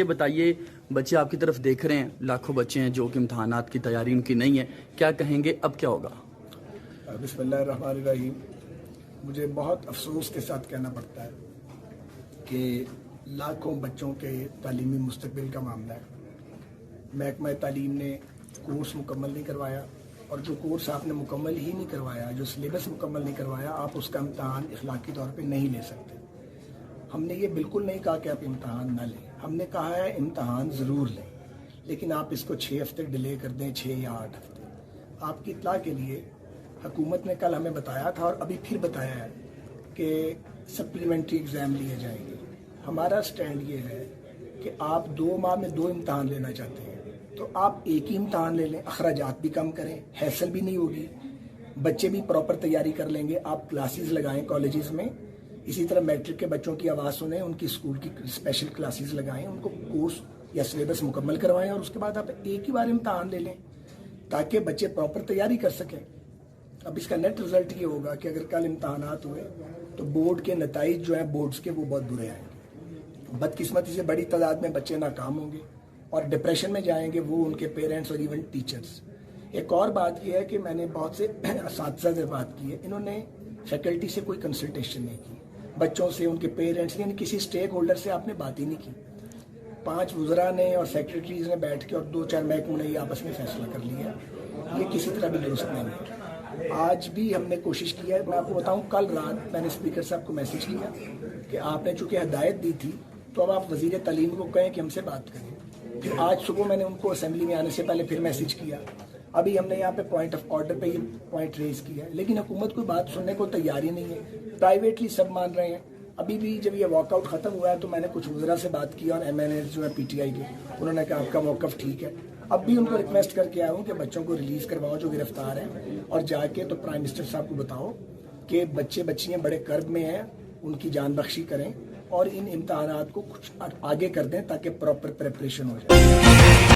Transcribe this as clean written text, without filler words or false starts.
یہ بتائیے بچے آپ کی طرف دیکھ رہے ہیں، لاکھوں بچے ہیں جو کہ امتحانات کی تیاری ان کی نہیں ہے، کیا کہیں گے، اب کیا ہوگا؟ بسم اللہ الرحمن الرحیم۔ مجھے بہت افسوس کے ساتھ کہنا پڑتا ہے کہ لاکھوں بچوں کے تعلیمی مستقبل کا معاملہ ہے۔ محکمہ تعلیم نے کورس مکمل نہیں کروایا، اور جو کورس آپ نے مکمل ہی نہیں کروایا، جو سلیبس مکمل نہیں کروایا، آپ اس کا امتحان اخلاقی طور پہ نہیں لے سکتے۔ ہم نے یہ بالکل نہیں کہا کہ آپ امتحان نہ لیں، ہم نے کہا ہے امتحان ضرور لیں، لیکن آپ اس کو 6 ہفتے ڈیلے کر دیں، 6 یا 8 ہفتے۔ آپ کی اطلاع کے لیے حکومت نے کل ہمیں بتایا تھا اور ابھی پھر بتایا ہے کہ سپلیمنٹری ایگزام لیے جائیں گے۔ ہمارا سٹینڈ یہ ہے کہ آپ 2 ماہ میں 2 امتحان لینا چاہتے ہیں تو آپ ایک ہی امتحان لے لیں، اخراجات بھی کم کریں، حیصل بھی نہیں ہوگی، بچے بھی پراپر تیاری کر لیں گے۔ آپ کلاسز لگائیں کالجز میں، اسی طرح میٹرک کے بچوں کی آواز سنیں، ان کی اسکول کی اسپیشل کلاسز لگائیں، ان کو کورس یا سلیبس مکمل کروائیں، اور اس کے بعد آپ ایک ہی بار امتحان لے لیں تاکہ بچے پراپر تیاری کر سکیں۔ اب اس کا نیٹ رزلٹ یہ ہوگا کہ اگر کل امتحانات ہوئے تو بورڈ کے نتائج جو ہیں بورڈز کے وہ بہت برے آئیں گے۔ بدقسمتی سے بڑی تعداد میں بچے ناکام ہوں گے اور ڈپریشن میں جائیں گے، وہ ان کے پیرنٹس اور ایون ٹیچرز۔ ایک اور بات یہ ہے کہ میں نے بہت سے اساتذہ سے بات کی ہے، انہوں نے فیکلٹی سے کوئی کنسلٹیشن نہیں کی، بچوں سے، ان کے پیرنٹس، یعنی کسی سٹیک ہولڈر سے آپ نے بات ہی نہیں کی۔ 5 وزراء نے اور سیکرٹریز نے بیٹھ کے اور 2-4 محکموں نے یہ آپس میں فیصلہ کر لیا، یہ کسی طرح بھی درست نہیں ہے۔ آج بھی ہم نے کوشش کی ہے، میں آپ کو بتاؤں، کل رات میں نے اسپیکر صاحب کو میسج کیا کہ آپ نے چونکہ ہدایت دی تھی تو اب آپ وزیر تعلیم کو کہیں کہ ہم سے بات کریں۔ پھر آج صبح میں نے ان کو اسمبلی میں آنے سے پہلے پھر میسج کیا، ابھی ہم نے یہاں پہ پوائنٹ آف آرڈر پہ یہ پوائنٹ ریز کیا ہے، لیکن حکومت کوئی بات سننے کو تیار ہی نہیں ہے، پرائیویٹلی سب مان رہے ہیں۔ ابھی بھی جب یہ واک آؤٹ ختم ہوا ہے تو میں نے کچھ وزراء سے بات کی اور MNA جو ہے PTI کے، انہوں نے کہا آپ کا موقف ٹھیک ہے۔ اب بھی ان کو ریکویسٹ کر کے آیا ہوں کہ بچوں کو ریلیز کرواؤ جو گرفتار ہیں، اور جا کے تو پرائم منسٹر صاحب کو بتاؤ کہ بچے بچیاں بڑے کرب میں ہیں، ان کی جان بخشی کریں اور ان امتحانات کو کچھ آگے کر دیں تاکہ پراپر پریپریشن ہو جائے۔